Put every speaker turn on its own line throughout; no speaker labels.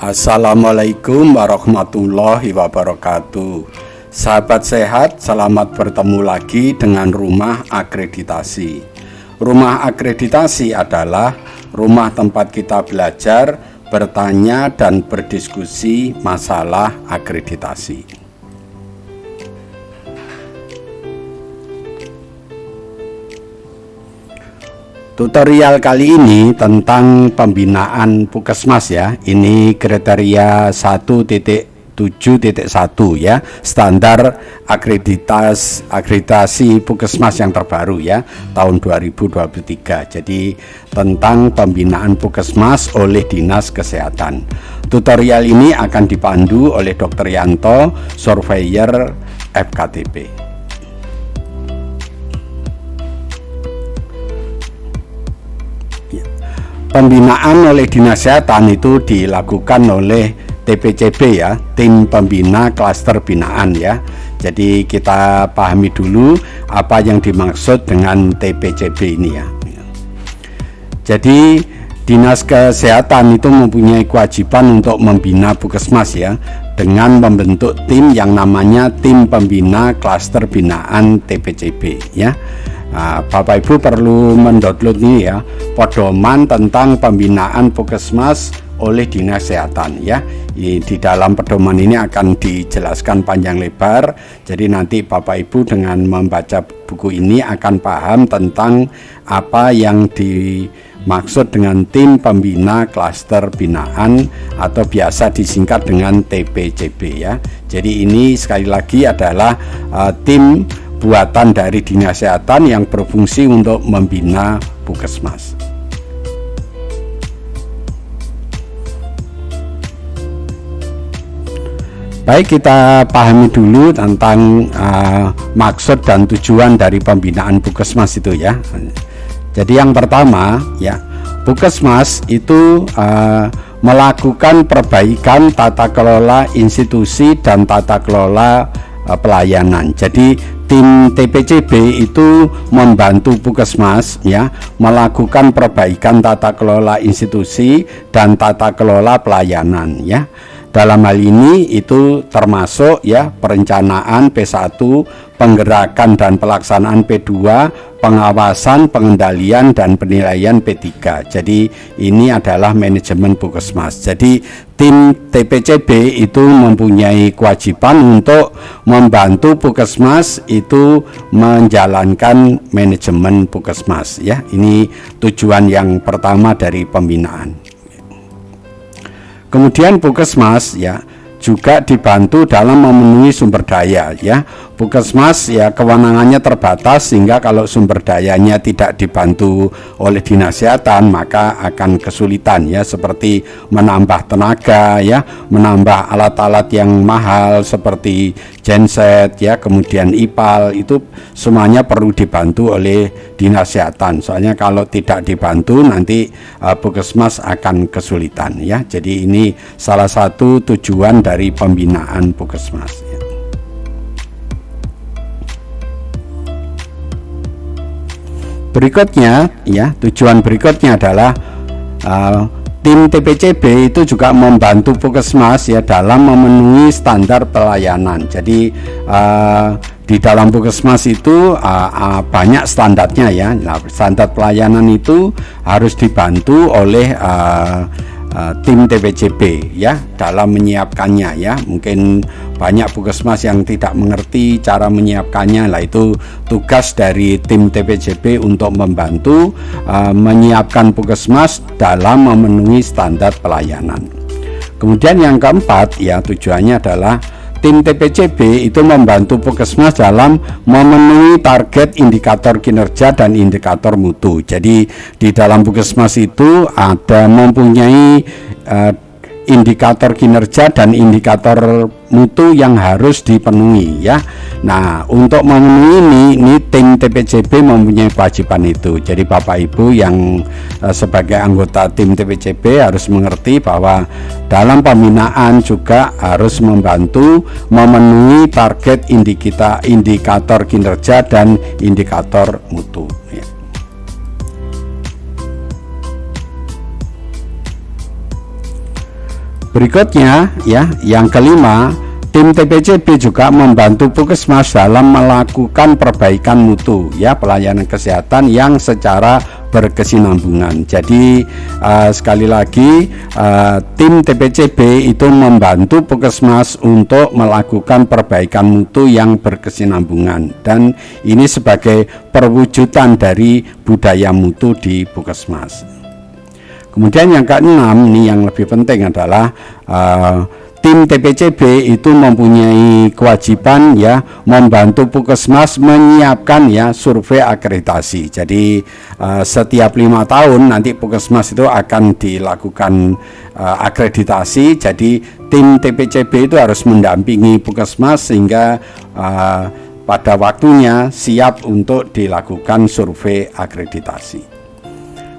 Assalamualaikum warahmatullahi wabarakatuh. Sahabat sehat, selamat bertemu lagi dengan Rumah Akreditasi. Rumah Akreditasi adalah rumah tempat kita belajar, bertanya, dan berdiskusi masalah akreditasi. Tutorial kali ini tentang pembinaan Puskesmas ya. Ini kriteria 1.7.1 ya, standar akreditasi Puskesmas yang terbaru ya, tahun 2023. Jadi tentang pembinaan Puskesmas oleh Dinas Kesehatan. Tutorial ini akan dipandu oleh Dr. Yanto, surveyor FKTP. Pembinaan oleh Dinas Kesehatan itu dilakukan oleh TPCB ya, tim pembina klaster binaan ya. Jadi kita pahami dulu apa yang dimaksud dengan TPCB ini ya. Jadi Dinas Kesehatan itu mempunyai kewajiban untuk membina Puskesmas ya, dengan membentuk tim yang namanya tim pembina klaster binaan TPCB ya. Nah, Bapak Ibu perlu mendownload ini ya, pedoman tentang pembinaan Puskesmas oleh Dinas Kesehatan ya. Di dalam pedoman ini akan dijelaskan panjang lebar. Jadi nanti Bapak Ibu dengan membaca buku ini akan paham tentang apa yang dimaksud dengan tim pembina klaster binaan atau biasa disingkat dengan TPCB ya. Jadi ini sekali lagi adalah tim buatan dari Dinas Kesehatan yang berfungsi untuk membina Puskesmas. Baik, kita pahami dulu tentang maksud dan tujuan dari pembinaan Puskesmas itu ya. Jadi yang pertama ya, Puskesmas itu melakukan perbaikan tata kelola institusi dan tata kelola pelayanan. Jadi tim TPCB itu membantu Puskesmas ya, melakukan perbaikan tata kelola institusi dan tata kelola pelayanan ya. Dalam hal ini itu termasuk ya perencanaan P1, penggerakan dan pelaksanaan P2, pengawasan, pengendalian dan penilaian P3. Jadi ini adalah manajemen Puskesmas. Jadi tim TPCB itu mempunyai kewajiban untuk membantu Puskesmas itu menjalankan manajemen Puskesmas ya. Ini tujuan yang pertama dari pembinaan. Kemudian Puskesmas ya juga dibantu dalam memenuhi sumber daya ya. Puskesmas ya kewenangannya terbatas, sehingga kalau sumber dayanya tidak dibantu oleh Dinas Kesehatan maka akan kesulitan ya, seperti menambah tenaga ya, menambah alat-alat yang mahal seperti genset ya, kemudian IPAL, itu semuanya perlu dibantu oleh Dinas Kesehatan. Soalnya kalau tidak dibantu nanti Puskesmas akan kesulitan ya. Jadi ini salah satu tujuan dari pembinaan Puskesmas ya. Berikutnya ya, tujuan berikutnya adalah tim TPCB itu juga membantu Puskesmas ya dalam memenuhi standar pelayanan. Jadi di dalam Puskesmas itu banyak standarnya ya. Nah, standar pelayanan itu harus dibantu oleh tim TPCB ya dalam menyiapkannya ya. Mungkin banyak Puskesmas yang tidak mengerti cara menyiapkannya. Lah itu tugas dari tim TPCB untuk membantu menyiapkan Puskesmas dalam memenuhi standar pelayanan. Kemudian yang keempat ya, tujuannya adalah tim TPCB itu membantu Puskesmas dalam memenuhi target indikator kinerja dan indikator mutu. Jadi di dalam Puskesmas itu ada mempunyai indikator kinerja dan indikator mutu yang harus dipenuhi ya. Nah, untuk memenuhi ini tim TPCB mempunyai kewajiban itu. Jadi Bapak Ibu yang sebagai anggota tim TPCB harus mengerti bahwa dalam pembinaan juga harus membantu memenuhi target indikator kinerja dan indikator mutu ya. Berikutnya ya, yang kelima, tim TPCB juga membantu Puskesmas dalam melakukan perbaikan mutu ya pelayanan kesehatan yang secara berkesinambungan. Jadi sekali lagi tim TPCB itu membantu Puskesmas untuk melakukan perbaikan mutu yang berkesinambungan, dan ini sebagai perwujudan dari budaya mutu di Puskesmas. Kemudian yang keenam, ini yang lebih penting adalah tim TPCB itu mempunyai kewajiban ya membantu Puskesmas menyiapkan ya survei akreditasi. Jadi setiap 5 tahun nanti Puskesmas itu akan dilakukan akreditasi. Jadi tim TPCB itu harus mendampingi Puskesmas sehingga pada waktunya siap untuk dilakukan survei akreditasi.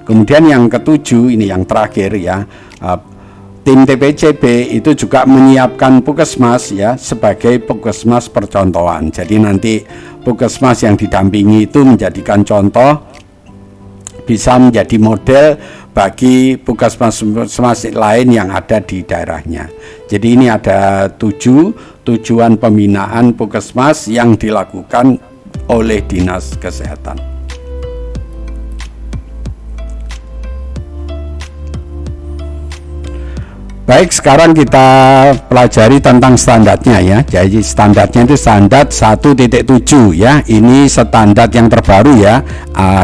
Kemudian yang ketujuh, ini yang terakhir ya, tim TPCB itu juga menyiapkan Puskesmas ya sebagai Puskesmas percontohan. Jadi nanti Puskesmas yang didampingi itu menjadikan contoh, bisa menjadi model bagi Puskesmas lain yang ada di daerahnya. Jadi ini ada 7 tujuan pembinaan Puskesmas yang dilakukan oleh Dinas Kesehatan. Baik, sekarang kita pelajari tentang standarnya ya. Jadi standarnya itu standar 1.7 ya. Ini standar yang terbaru ya.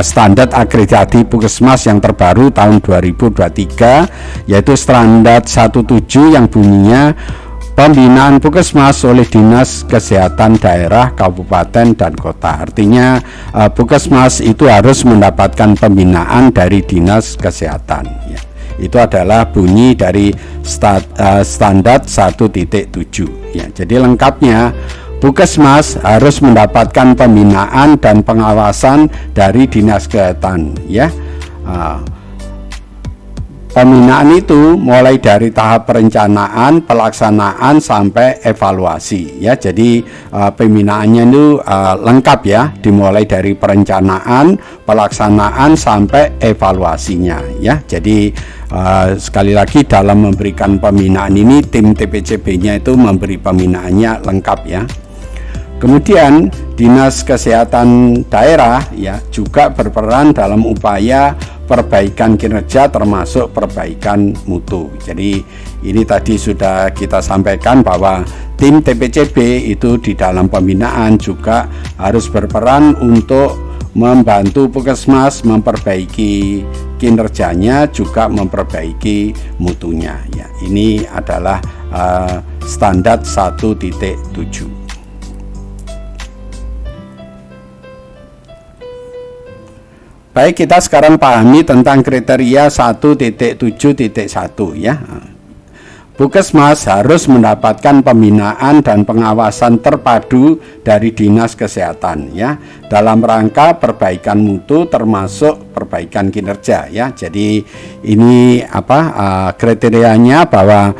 Standar akreditasi Puskesmas yang terbaru tahun 2023, yaitu standar 17 yang bunyinya pembinaan Puskesmas oleh Dinas Kesehatan Daerah, Kabupaten, dan Kota. Artinya Puskesmas itu harus mendapatkan pembinaan dari Dinas Kesehatan ya. Itu adalah bunyi dari standar 1.7 ya. Jadi lengkapnya Puskesmas harus mendapatkan pembinaan dan pengawasan dari Dinas Kesehatan ya. Pembinaan itu mulai dari tahap perencanaan, pelaksanaan, sampai evaluasi ya. Jadi pembinaannya itu lengkap ya, dimulai dari perencanaan, pelaksanaan, sampai evaluasinya ya. Jadi sekali lagi dalam memberikan pembinaan ini, tim TPCB-nya itu memberi pembinaannya lengkap ya. Kemudian Dinas Kesehatan Daerah ya juga berperan dalam upaya perbaikan kinerja termasuk perbaikan mutu. Jadi ini tadi sudah kita sampaikan bahwa tim TPCB itu di dalam pembinaan juga harus berperan untuk membantu Puskesmas memperbaiki kinerjanya, juga memperbaiki mutunya ya. Ini adalah standar 1.7. Baik, kita sekarang pahami tentang kriteria 1.7.1 ya. Puskesmas harus mendapatkan pembinaan dan pengawasan terpadu dari Dinas Kesehatan ya, dalam rangka perbaikan mutu termasuk perbaikan kinerja ya. Jadi ini kriterianya bahwa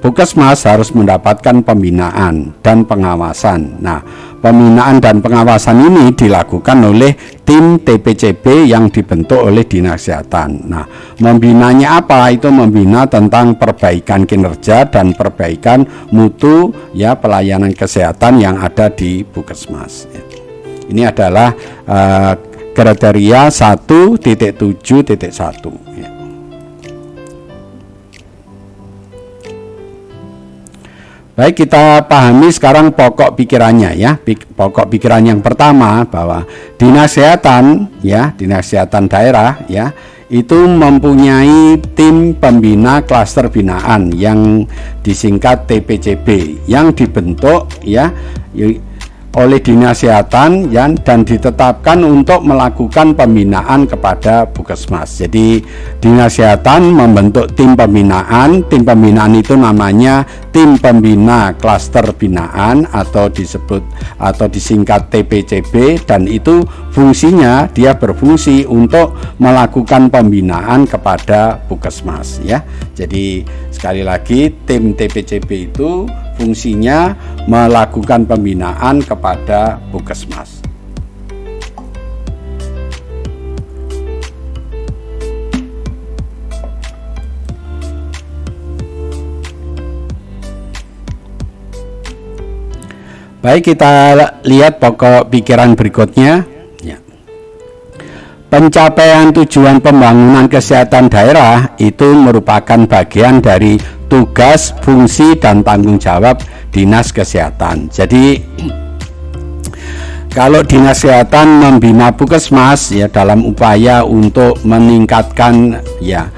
Puskesmas harus mendapatkan pembinaan dan pengawasan. Nah, pembinaan dan pengawasan ini dilakukan oleh tim TPCB yang dibentuk oleh Dinas Kesehatan. Nah, membinanya apa? Itu membina tentang perbaikan kinerja dan perbaikan mutu ya pelayanan kesehatan yang ada di Puskesmas. Ini adalah kriteria 1.7.1 ya. Baik, kita pahami sekarang pokok pikirannya ya. Pokok pikiran yang pertama bahwa Dinas Kesehatan ya, Dinas Kesehatan Daerah ya, itu mempunyai tim pembina klaster binaan yang disingkat TPCB yang dibentuk ya oleh Dinas Kesehatan ya, dan ditetapkan untuk melakukan pembinaan kepada Puskesmas. Jadi Dinas Kesehatan membentuk tim pembinaan. Tim pembinaan itu namanya tim pembina klaster binaan atau disingkat TPCB, dan itu fungsinya dia berfungsi untuk melakukan pembinaan kepada Puskesmas ya. Jadi sekali lagi tim TPCB itu fungsinya melakukan pembinaan kepada Puskesmas. Baik, kita lihat pokok pikiran berikutnya. Ya. Pencapaian tujuan pembangunan kesehatan daerah itu merupakan bagian dari tugas, fungsi, dan tanggung jawab Dinas Kesehatan. Jadi kalau Dinas Kesehatan membina Puskesmas ya dalam upaya untuk meningkatkan ya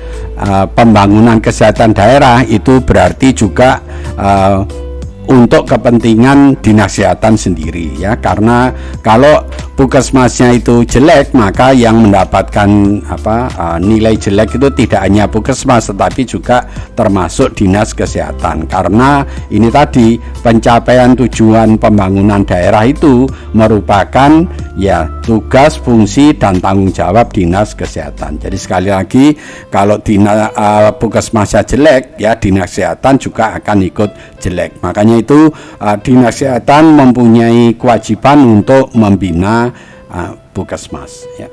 pembangunan kesehatan daerah, itu berarti juga untuk kepentingan Dinas Kesehatan sendiri ya, karena kalau Puskesmasnya itu jelek, maka yang mendapatkan nilai jelek itu tidak hanya Puskesmas tetapi juga termasuk Dinas Kesehatan, karena ini tadi pencapaian tujuan pembangunan daerah itu merupakan ya tugas, fungsi, dan tanggung jawab Dinas Kesehatan. Jadi sekali lagi, kalau Puskesmasnya jelek ya, Dinas Kesehatan juga akan ikut jelek. Makanya itu Dinas Kesehatan mempunyai kewajiban untuk membina Puskesmas ya.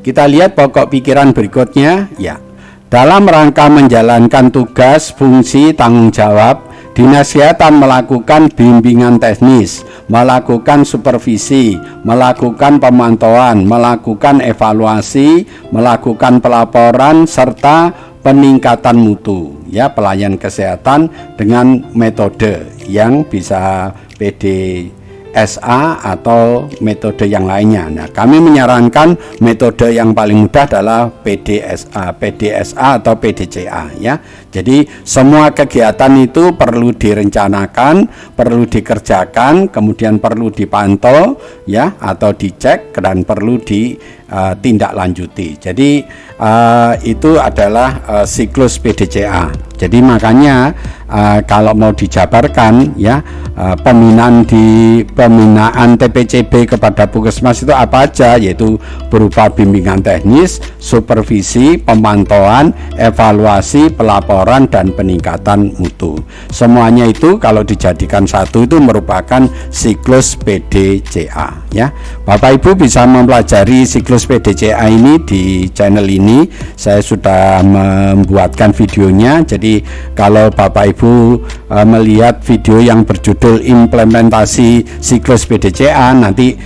Kita lihat pokok pikiran berikutnya ya. Dalam rangka menjalankan tugas, fungsi, tanggung jawab, Dinas Kesehatan melakukan bimbingan teknis, melakukan supervisi, melakukan pemantauan, melakukan evaluasi, melakukan pelaporan, serta peningkatan mutu ya pelayanan kesehatan dengan metode yang bisa PDSA atau metode yang lainnya. Nah, kami menyarankan metode yang paling mudah adalah PDSA atau PDCA ya. Jadi semua kegiatan itu perlu direncanakan, perlu dikerjakan, kemudian perlu dipantau ya atau dicek, dan perlu ditindaklanjuti. Jadi itu adalah siklus PDCA. Jadi makanya kalau mau dijabarkan ya, pembinaan TPCB kepada Puskesmas itu apa aja, yaitu berupa bimbingan teknis, supervisi, pemantauan, evaluasi, pelaporan, dan peningkatan mutu. Semuanya itu kalau dijadikan satu itu merupakan siklus PDCA ya. Bapak Ibu bisa mempelajari siklus PDCA ini di channel ini. Saya sudah membuatkan videonya. Jadi kalau Bapak Ibu melihat video yang berjudul implementasi siklus PDCA, nanti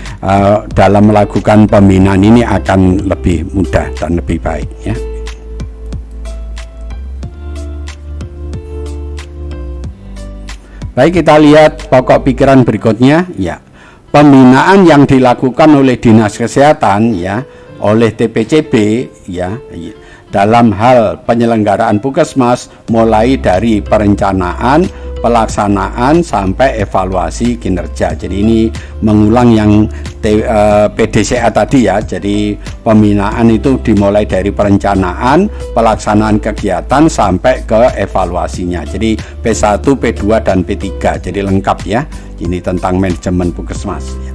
dalam melakukan pembinaan ini akan lebih mudah dan lebih baik ya. Baik, kita lihat pokok pikiran berikutnya ya. Pembinaan yang dilakukan oleh Dinas Kesehatan ya, oleh TPCB ya, dalam hal penyelenggaraan Puskesmas mulai dari perencanaan, pelaksanaan, sampai evaluasi kinerja. Jadi ini mengulang yang PDCA tadi ya. Jadi pembinaan itu dimulai dari perencanaan, pelaksanaan kegiatan, sampai ke evaluasinya. Jadi P1, P2, dan P3. Jadi lengkap ya. Ini tentang manajemen Puskesmas ya.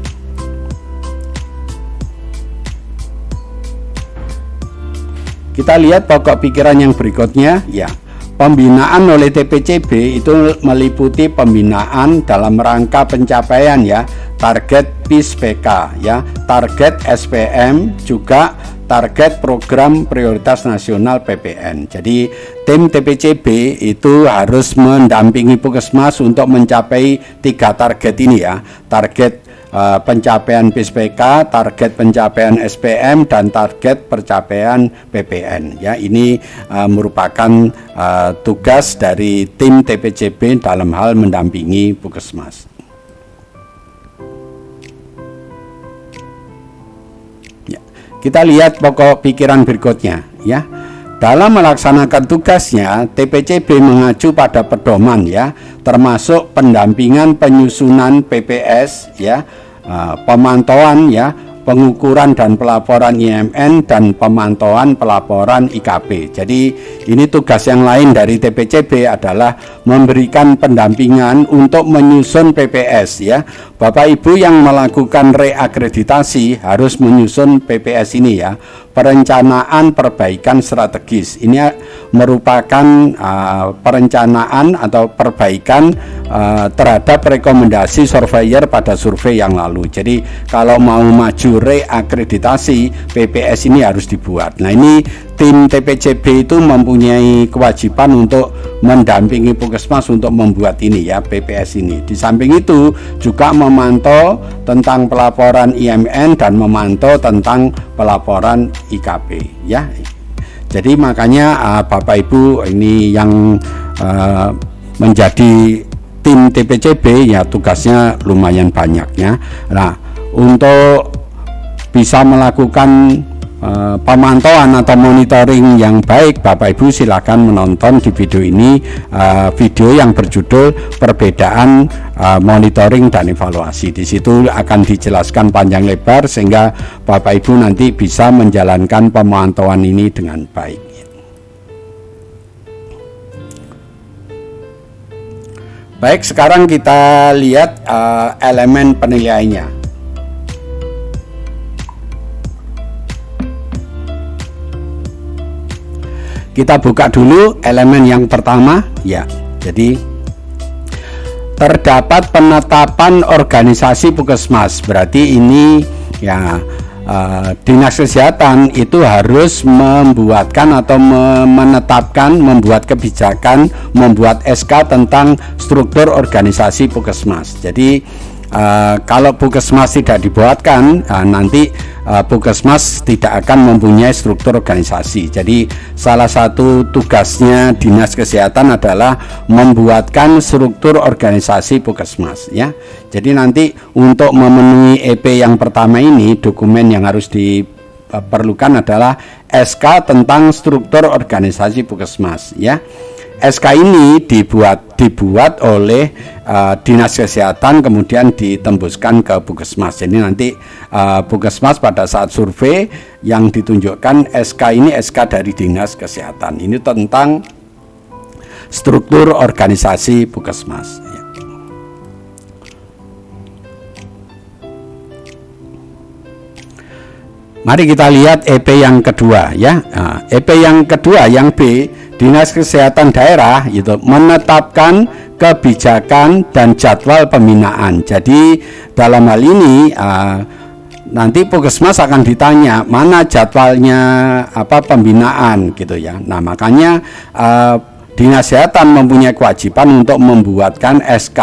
Kita lihat pokok pikiran yang berikutnya ya. Pembinaan oleh TPCB itu meliputi pembinaan dalam rangka pencapaian ya, target PIS/PK ya, target SPM, juga target program prioritas nasional PPN. Jadi tim TPCB itu harus mendampingi Puskesmas untuk mencapai 3 target ini ya. Target pencapaian PIS/PK, target pencapaian SPM, dan target pencapaian PPN ya. Ini merupakan tugas dari tim TPCB dalam hal mendampingi Puskesmas. Ya, kita lihat pokok pikiran berikutnya ya. Dalam melaksanakan tugasnya, TPCB mengacu pada pedoman ya, termasuk pendampingan penyusunan PPS ya, pemantauan ya, pengukuran dan pelaporan IMN, dan pemantauan pelaporan IKP. Jadi ini tugas yang lain dari TPCB adalah memberikan pendampingan untuk menyusun PPS ya. Bapak Ibu yang melakukan reakreditasi harus menyusun PPS ini ya. Perencanaan perbaikan strategis ini merupakan perencanaan atau perbaikan terhadap rekomendasi surveyor pada survei yang lalu. Jadi kalau mau maju reakreditasi, PPS ini harus dibuat. Nah, ini tim TPCB itu mempunyai kewajiban untuk mendampingi Puskesmas untuk membuat ini ya, PPS ini. Di samping itu juga memantau tentang pelaporan IMN dan memantau tentang pelaporan IKP ya. Jadi makanya Bapak Ibu ini yang menjadi tim TPCB ya, tugasnya lumayan banyak ya. Nah, untuk bisa melakukan pemantauan atau monitoring yang baik, Bapak Ibu silakan menonton di video ini, video yang berjudul perbedaan monitoring dan evaluasi. Di situ akan dijelaskan panjang lebar sehingga Bapak Ibu nanti bisa menjalankan pemantauan ini dengan baik. Baik, sekarang kita lihat elemen penilaiannya. Kita buka dulu elemen yang pertama ya. Jadi terdapat penetapan organisasi Puskesmas. Berarti ini ya, Dinas Kesehatan itu harus membuatkan atau menetapkan, membuat kebijakan, membuat SK tentang struktur organisasi Puskesmas. Jadi kalau Puskesmas tidak dibuatkan, nanti Puskesmas tidak akan mempunyai struktur organisasi. Jadi salah satu tugasnya Dinas Kesehatan adalah membuatkan struktur organisasi Puskesmas ya. Jadi nanti untuk memenuhi EP yang pertama ini, dokumen yang harus diperlukan adalah SK tentang struktur organisasi Puskesmas ya. SK ini dibuat oleh Dinas Kesehatan, kemudian ditembuskan ke Puskesmas. Jadi nanti Puskesmas pada saat survei yang ditunjukkan SK ini SK dari Dinas Kesehatan. Ini tentang struktur organisasi Puskesmas. Mari kita lihat EP yang kedua ya. EP yang kedua yang B, Dinas Kesehatan Daerah itu menetapkan kebijakan dan jadwal pembinaan. Jadi dalam hal ini nanti Puskesmas akan ditanya mana jadwalnya pembinaan gitu ya. Nah, makanya Dinas Kesehatan mempunyai kewajiban untuk membuatkan SK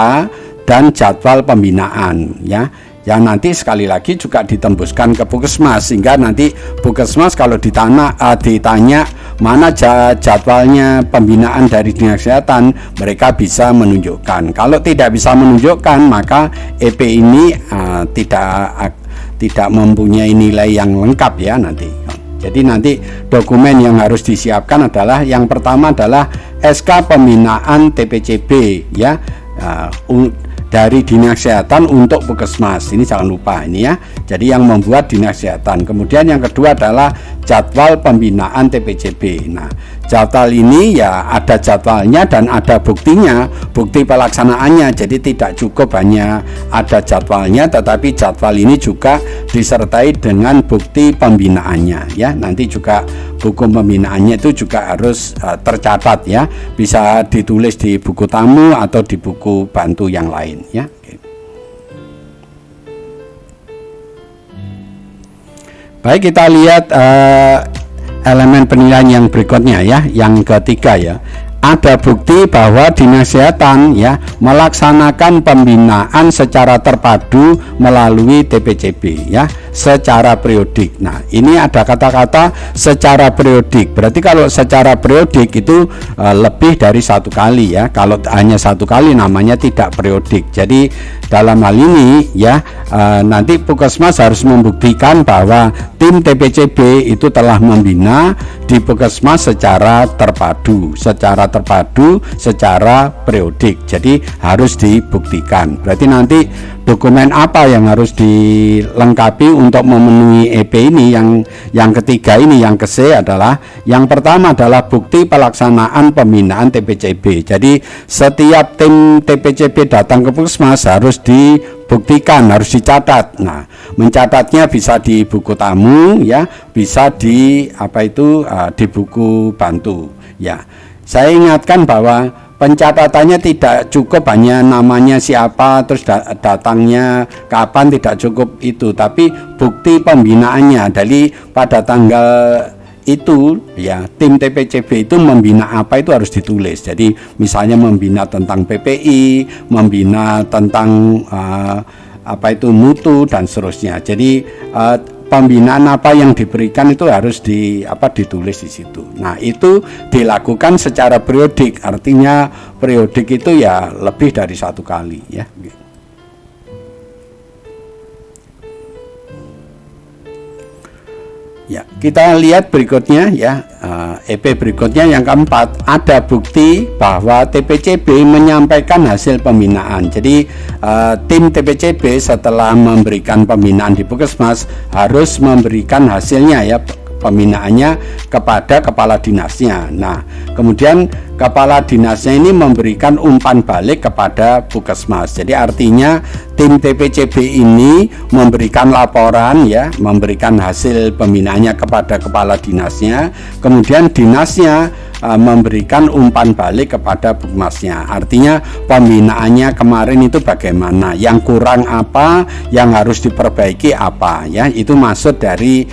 dan jadwal pembinaan ya. Yang nanti sekali lagi juga ditembuskan ke Puskesmas, sehingga nanti Puskesmas kalau ditanya mana jadwalnya pembinaan dari Dinas Kesehatan, mereka bisa menunjukkan. Kalau tidak bisa menunjukkan, maka EP ini tidak mempunyai nilai yang lengkap ya nanti. Jadi nanti dokumen yang harus disiapkan adalah yang pertama adalah SK pembinaan TPCB ya. Dari Dinas Kesehatan untuk Puskesmas, ini jangan lupa ini ya. Jadi yang membuat Dinas Kesehatan. Kemudian yang kedua adalah jadwal pembinaan TPCB. Nah, jadwal ini ya ada jadwalnya dan ada buktinya, bukti pelaksanaannya. Jadi tidak cukup hanya ada jadwalnya, tetapi jadwal ini juga disertai dengan bukti pembinaannya ya. Nanti juga buku pembinaannya itu juga harus tercatat ya. Bisa ditulis di buku tamu atau di buku bantu yang lain ya. Baik, kita lihat elemen penilaian yang berikutnya ya, yang ketiga ya. Ada bukti bahwa Dinas Kesehatan ya melaksanakan pembinaan secara terpadu melalui TPCB ya, secara periodik. Nah, ini ada kata-kata secara periodik. Berarti kalau secara periodik itu lebih dari satu kali ya. Kalau hanya satu kali namanya tidak periodik. Jadi dalam hal ini ya nanti Puskesmas harus membuktikan bahwa tim TPCB itu telah membina di Puskesmas secara terpadu, secara periodik. Jadi harus dibuktikan. Berarti nanti dokumen apa yang harus dilengkapi untuk memenuhi EP ini, yang ketiga ini, yang ke-C adalah yang pertama adalah bukti pelaksanaan pembinaan TPCB. Jadi setiap tim TPCB datang ke Puskesmas harus dibuktikan, harus dicatat. Nah, mencatatnya bisa di buku tamu ya, bisa di di buku bantu ya. Saya ingatkan bahwa pencatatannya tidak cukup hanya namanya siapa terus datangnya kapan, tidak cukup itu, tapi bukti pembinaannya dari pada tanggal itu ya tim TPCB itu membina apa itu harus ditulis. Jadi misalnya membina tentang PPI, membina tentang apa itu mutu dan seterusnya. Jadi pembinaan apa yang diberikan itu harus ditulis di situ. Nah, itu dilakukan secara periodik. Artinya periodik itu ya lebih dari 1 kali ya. Ya, kita lihat berikutnya ya, EP berikutnya yang keempat, ada bukti bahwa TPCB menyampaikan hasil pembinaan. Jadi tim TPCB setelah memberikan pembinaan di Puskesmas harus memberikan hasilnya ya, pembinaannya kepada kepala dinasnya. Nah, kemudian kepala dinasnya ini memberikan umpan balik kepada Puskesmas. Jadi artinya tim TPCB ini memberikan laporan ya, memberikan hasil pembinaannya kepada kepala dinasnya, kemudian dinasnya memberikan umpan balik kepada Puskesmasnya. Artinya pembinaannya kemarin itu bagaimana, yang kurang apa, yang harus diperbaiki apa ya. Itu maksud dari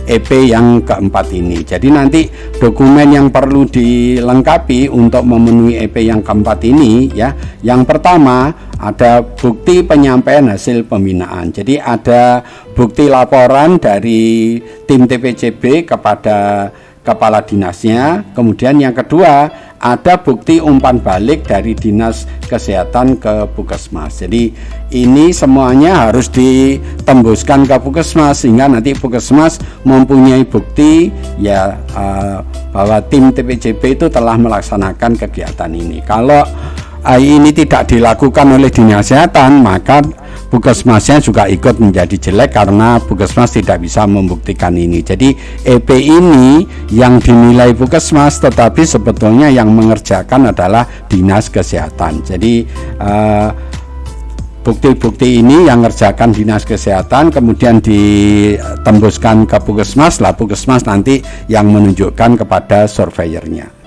EP yang keempat ini. Jadi nanti dokumen yang perlu dilengkapi untuk memenuhi EP yang keempat ini ya. Yang pertama ada bukti penyampaian hasil pembinaan. Jadi ada bukti laporan dari tim TPCB kepada kepala dinasnya. Kemudian yang kedua ada bukti umpan balik dari dinas kesehatan ke Puskesmas. Jadi ini semuanya harus ditembuskan ke Puskesmas sehingga nanti Puskesmas mempunyai bukti ya bahwa tim TPCB itu telah melaksanakan kegiatan ini. Kalau ini tidak dilakukan oleh dinas kesehatan, maka Puskesmasnya juga ikut menjadi jelek karena Puskesmas tidak bisa membuktikan ini. Jadi EP ini yang dinilai Puskesmas, tetapi sebetulnya yang mengerjakan adalah dinas kesehatan. Jadi bukti-bukti ini yang mengerjakan dinas kesehatan kemudian ditembuskan ke Puskesmas, lah Puskesmas nanti yang menunjukkan kepada surveyornya.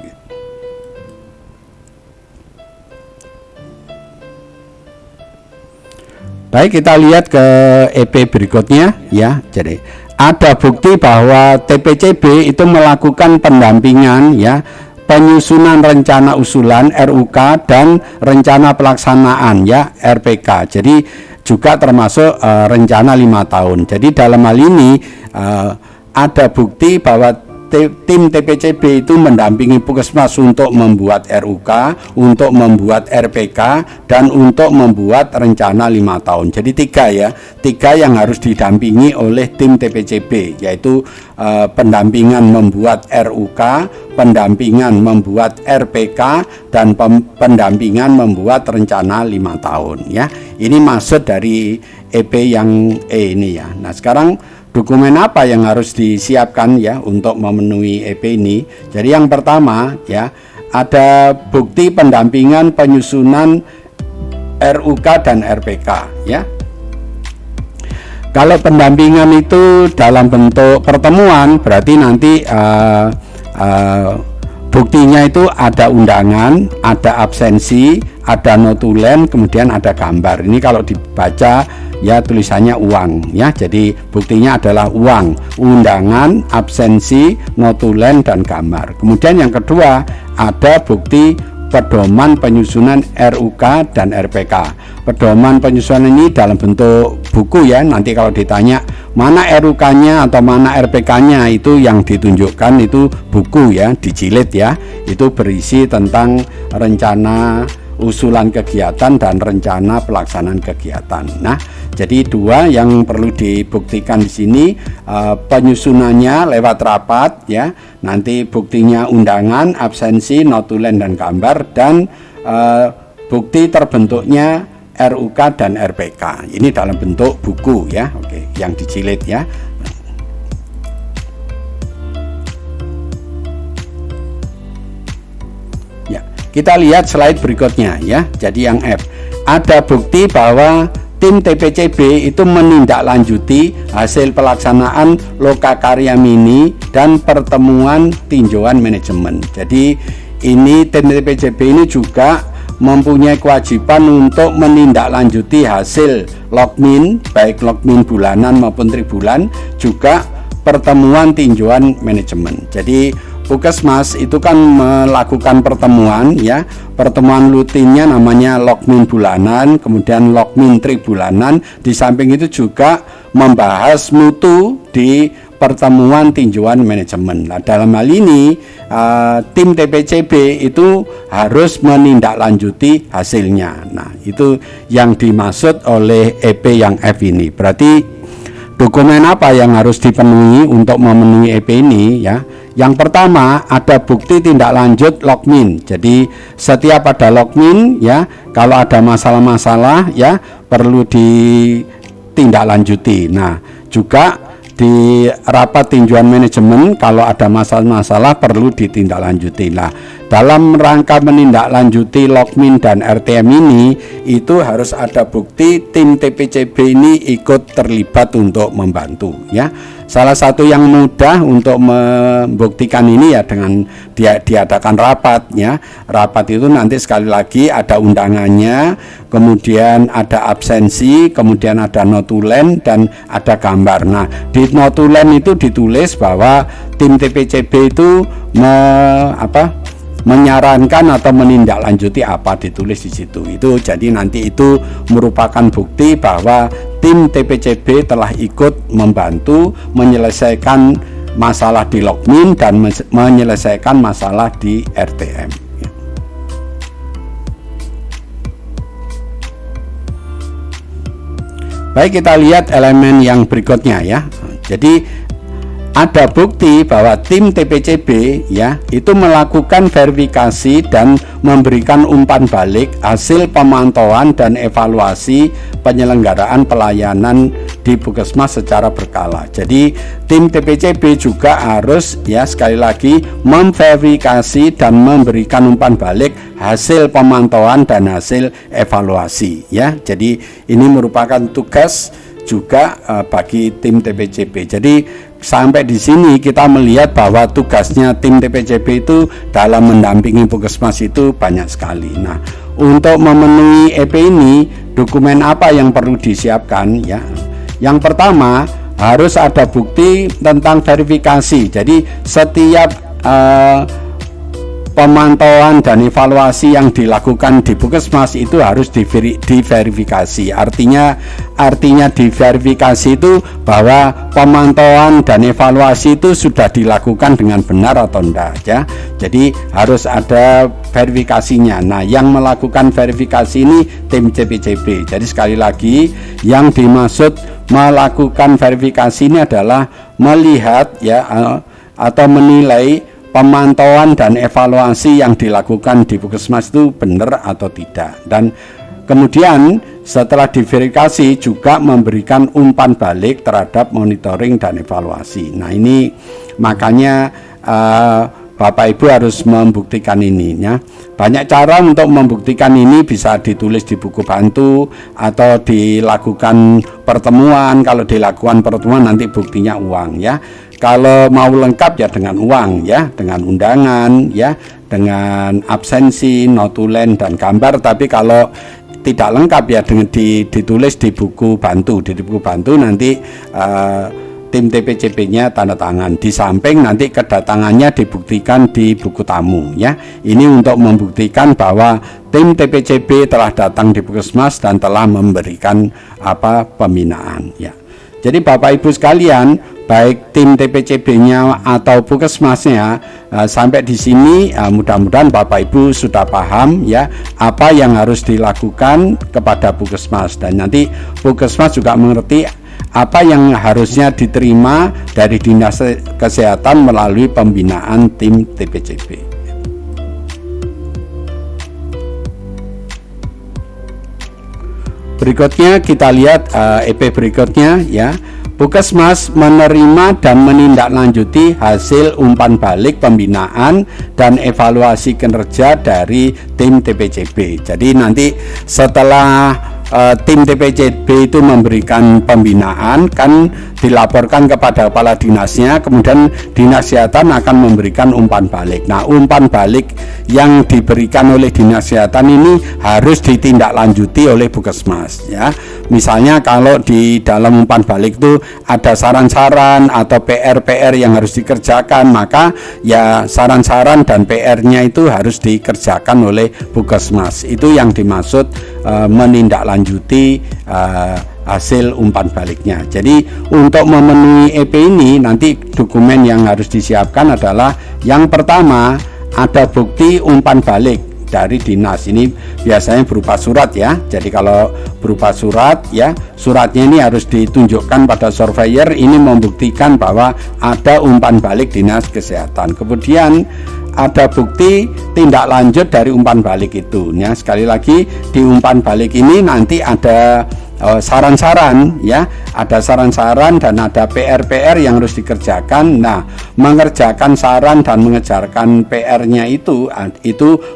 Baik, kita lihat ke EP berikutnya ya. Jadi ada bukti bahwa TPCB itu melakukan pendampingan ya, penyusunan rencana usulan RUK dan rencana pelaksanaan ya RPK. Jadi juga termasuk rencana 5 tahun. Jadi dalam hal ini ada bukti bahwa tim TPCB itu mendampingi Puskesmas untuk membuat RUK, untuk membuat RPK, dan untuk membuat rencana 5 tahun. Jadi 3 yang harus didampingi oleh tim TPCB, yaitu pendampingan membuat RUK, pendampingan membuat RPK, dan pendampingan membuat rencana 5 tahun ya. Ini maksud dari EP yang ini ya. Nah, sekarang dokumen apa yang harus disiapkan ya untuk memenuhi EP ini? Jadi yang pertama ya, ada bukti pendampingan penyusunan RUK dan RPK ya. Kalau pendampingan itu dalam bentuk pertemuan, berarti nanti buktinya itu ada undangan, ada absensi, ada notulen, kemudian ada gambar. Ini kalau dibaca ya tulisannya uang ya. Jadi buktinya adalah uang, undangan, absensi, notulen, dan gambar. Kemudian yang kedua ada bukti pedoman penyusunan RUK dan RPK. Pedoman penyusunan ini dalam bentuk buku ya. Nanti kalau ditanya mana RUK-nya atau mana RPK-nya, itu yang ditunjukkan itu buku ya, dijilid ya. Itu berisi tentang rencana usulan kegiatan dan rencana pelaksanaan kegiatan. Nah, jadi 2 yang perlu dibuktikan di sini, penyusunannya lewat rapat ya. Nanti buktinya undangan, absensi, notulen, dan gambar, dan bukti terbentuknya RUK dan RPK. Ini dalam bentuk buku ya. Oke, yang dijilid ya. Kita lihat slide berikutnya ya. Jadi yang F, ada bukti bahwa tim TPCB itu menindaklanjuti hasil pelaksanaan lokakarya mini dan pertemuan tinjauan manajemen. Jadi ini tim TPCB ini juga mempunyai kewajiban untuk menindaklanjuti hasil logmin, baik logmin bulanan maupun tribulan, juga pertemuan tinjauan manajemen. Jadi Puskesmas itu kan melakukan pertemuan ya, pertemuan rutinnya namanya Lokmin bulanan, kemudian Lokmin tribulanan. Di samping itu juga membahas mutu di pertemuan tinjauan manajemen. Nah, dalam hal ini tim TPCB itu harus menindaklanjuti hasilnya. Nah, itu yang dimaksud oleh EP yang F ini. Berarti dokumen apa yang harus dipenuhi untuk memenuhi EP ini ya? Yang pertama ada bukti tindak lanjut Lokmin. Jadi setiap ada Lokmin ya, kalau ada masalah-masalah ya perlu ditindaklanjuti. Nah, juga di rapat tinjauan manajemen kalau ada masalah-masalah perlu ditindaklanjuti. Nah, dalam rangka menindaklanjuti Lokmin dan RTM ini itu harus ada bukti tim TPCB ini ikut terlibat untuk membantu ya. Salah satu yang mudah untuk membuktikan ini ya dengan diadakan rapat ya. Rapat itu nanti sekali lagi ada undangannya, kemudian ada absensi, kemudian ada notulen dan ada gambar. Nah, di notulen itu ditulis bahwa tim TPCB itu menyarankan atau menindaklanjuti apa, ditulis di situ. Itu jadi nanti itu merupakan bukti bahwa tim TPCB telah ikut membantu menyelesaikan masalah di Lokmin dan menyelesaikan masalah di RTM. Baik, kita lihat elemen yang berikutnya ya. Jadi ada bukti bahwa tim TPCB ya itu melakukan verifikasi dan memberikan umpan balik hasil pemantauan dan evaluasi penyelenggaraan pelayanan di Puskesmas secara berkala. Jadi tim TPCB juga harus ya sekali lagi memverifikasi dan memberikan umpan balik hasil pemantauan dan hasil evaluasi ya. Jadi ini merupakan tugas juga bagi tim TPCB. Jadi sampai di sini kita melihat bahwa tugasnya tim TPCB itu dalam mendampingi Puskesmas itu banyak sekali. Nah, untuk memenuhi EP ini dokumen apa yang perlu disiapkan ya? Yang pertama harus ada bukti tentang verifikasi. Jadi setiap pemantauan dan evaluasi yang dilakukan di Puskesmas itu harus diverifikasi. Artinya diverifikasi itu bahwa pemantauan dan evaluasi itu sudah dilakukan dengan benar atau enggak ya. Jadi harus ada verifikasinya. Nah, yang melakukan verifikasi ini tim TPCB. Jadi sekali lagi yang dimaksud melakukan verifikasi ini adalah melihat ya atau menilai pemantauan dan evaluasi yang dilakukan di Puskesmas itu benar atau tidak, dan kemudian setelah diverifikasi juga memberikan umpan balik terhadap monitoring dan evaluasi. Nah, ini makanya Bapak Ibu harus membuktikan ini ya. Banyak cara untuk membuktikan ini, bisa ditulis di buku bantu atau dilakukan pertemuan. Kalau dilakukan pertemuan nanti buktinya uang ya. Kalau mau lengkap ya dengan uang ya, dengan undangan ya, dengan absensi, notulen dan gambar. Tapi kalau tidak lengkap ya dengan ditulis di buku bantu. Di buku bantu nanti tim TPCB-nya tanda tangan. Di samping nanti kedatangannya dibuktikan di buku tamu ya. Ini untuk membuktikan bahwa tim TPCB telah datang di Puskesmas dan telah memberikan pembinaan ya. Jadi Bapak Ibu sekalian, baik tim TPCB-nya atau Puskesmasnya, sampai di sini mudah-mudahan Bapak Ibu sudah paham ya apa yang harus dilakukan kepada Puskesmas, dan nanti Puskesmas juga mengerti apa yang harusnya diterima dari Dinas Kesehatan melalui pembinaan tim TPCB. Berikutnya kita lihat EP berikutnya ya. Puskesmas menerima dan menindaklanjuti hasil umpan balik pembinaan dan evaluasi kinerja dari tim TPCB. Jadi nanti setelah tim TPCB itu memberikan pembinaan, kan dilaporkan kepada kepala dinasnya, kemudian dinas kesehatan akan memberikan umpan balik. Nah, umpan balik yang diberikan oleh dinas kesehatan ini harus ditindaklanjuti oleh Puskesmas ya. Misalnya kalau di dalam umpan balik itu ada saran-saran atau PR-PR yang harus dikerjakan, maka ya saran-saran dan PR-nya itu harus dikerjakan oleh Puskesmas. Itu yang dimaksud menindaklanjuti hasil umpan baliknya. Jadi untuk memenuhi EP ini nanti dokumen yang harus disiapkan adalah yang pertama ada bukti umpan balik dari dinas. Ini biasanya berupa surat ya. Jadi kalau berupa surat ya, suratnya ini harus ditunjukkan pada surveyor, ini membuktikan bahwa ada umpan balik dinas kesehatan. Kemudian ada bukti tindak lanjut dari umpan balik itu ya. Sekali lagi, di umpan balik ini nanti ada saran-saran ya, ada saran-saran dan ada PR-PR yang harus dikerjakan. Nah, mengerjakan saran dan mengejarkan PR-nya itu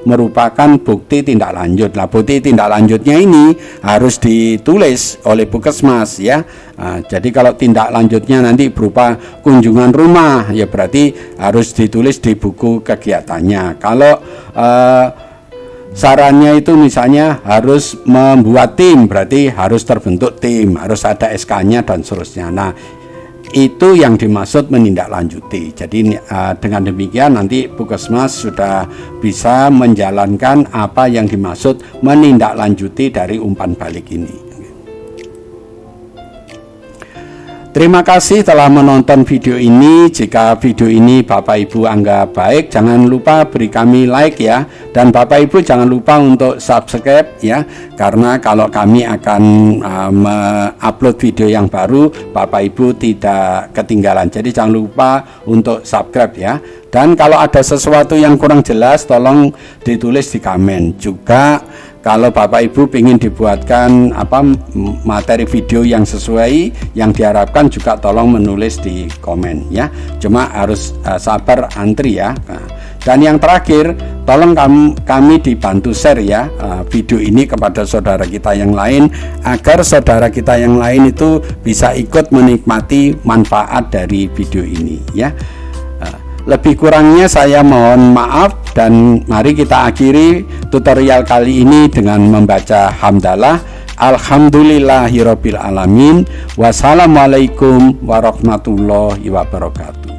merupakan bukti tindak lanjut. Nah, bukti tindak lanjutnya ini harus ditulis oleh Puskesmas ya. Jadi kalau tindak lanjutnya nanti berupa kunjungan rumah ya, berarti harus ditulis di buku kegiatannya. Kalau sarannya itu misalnya harus membuat tim, berarti harus terbentuk tim, harus ada SK-nya dan seterusnya. Nah, itu yang dimaksud menindaklanjuti. Jadi dengan demikian nanti Puskesmas sudah bisa menjalankan apa yang dimaksud menindaklanjuti dari umpan balik ini. Terima kasih telah menonton video ini. Jika video ini Bapak Ibu anggap baik, jangan lupa beri kami like ya. Dan Bapak Ibu jangan lupa untuk subscribe ya, karena kalau kami akan upload video yang baru, Bapak Ibu tidak ketinggalan. Jadi jangan lupa untuk subscribe ya. Dan kalau ada sesuatu yang kurang jelas, tolong ditulis di komen. Juga kalau Bapak Ibu ingin dibuatkan materi video yang sesuai yang diharapkan, juga tolong menulis di komen ya. Cuma harus sabar antri ya. Dan yang terakhir, tolong kami dibantu share ya video ini kepada saudara kita yang lain, agar saudara kita yang lain itu bisa ikut menikmati manfaat dari video ini ya. Lebih kurangnya saya mohon maaf, dan mari kita akhiri tutorial kali ini dengan membaca hamdalah. Alhamdulillahirabbil alamin. Wassalamualaikum warahmatullahi wabarakatuh.